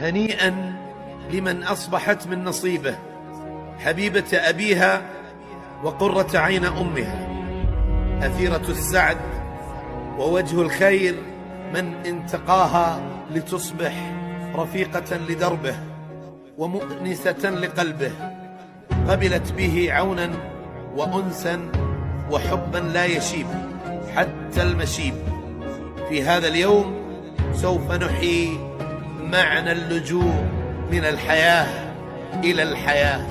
هنيئا لمن أصبحت من نصيبه حبيبة أبيها وقرة عين أمها، أثيرة السعد ووجه الخير، من انتقاها لتصبح رفيقة لدربه ومؤنسة لقلبه، قبلت به عونا وأنسا وحبا لا يشيب حتى المشيب. في هذا اليوم سوف نحيي معنى اللجوء من الحياة إلى الحياة.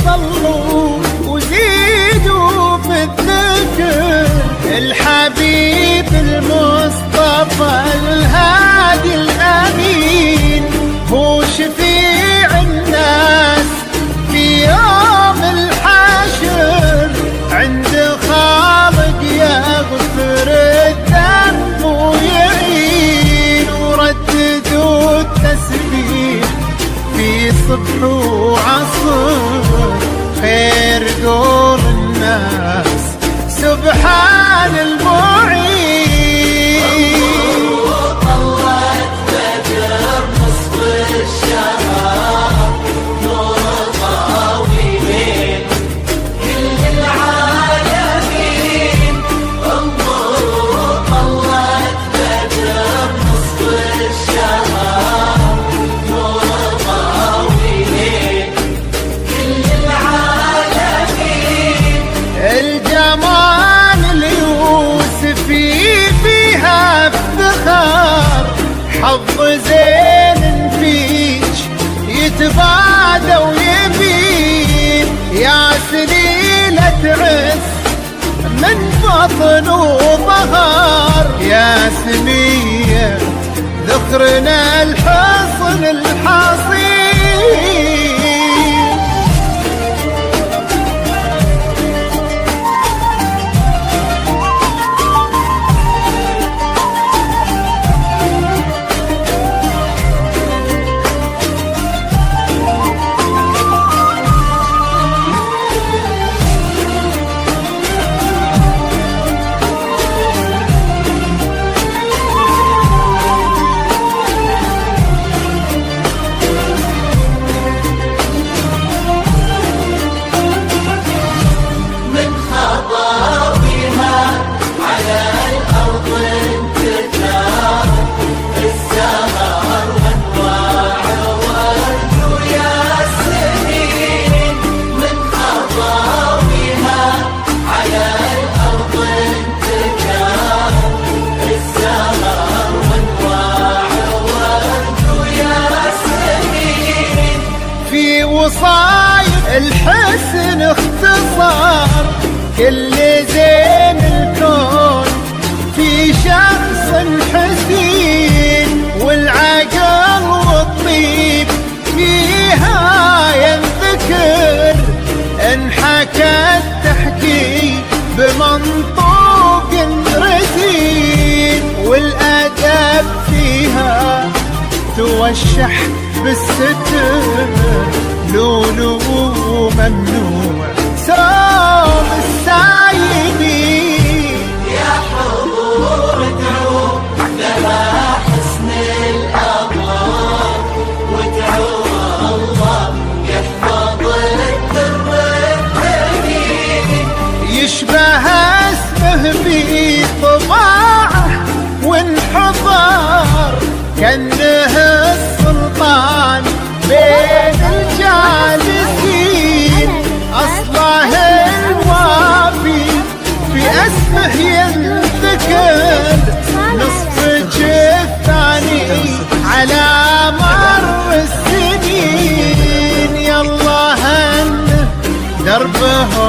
صلوا وزيدوا في الذكر الحبيب المصطفى الهادي الأمين، هو شفيع الناس في يوم الحشر، عند خالق يغفر الذنب ويعين، ورددوا التسبيح في صبح وعصر، خير قول الناس سبحان المعين. طلعت بدر نصف الشهر، نور طاويل كل العالمين. انظروا طلعت بدر نصف الشهر، نور طاويل كل العالمين. الجمال اليوسفي فيها افتخار، حظ زين فيك يتبادى ويبين، يا سليلة عز من بطن وظهر، يا سمية ذكرنا الحصن الحصين. وصايد الحسن اختصار، كل زين الكون في شخص حسين، والعقل والطيب فيها ينذكر، انحكت تحكي بمنطوق رزين، والادب فيها توشح بالستر، لولو ممنوع سوم السايبين. يا حضور ادعوا لها حسن الأبرار، وادعوا الله يحفظ الدر الثمين، يشبه اسمه بطباعه وانحضر، كأنه السلطان بين الجالسين، بهم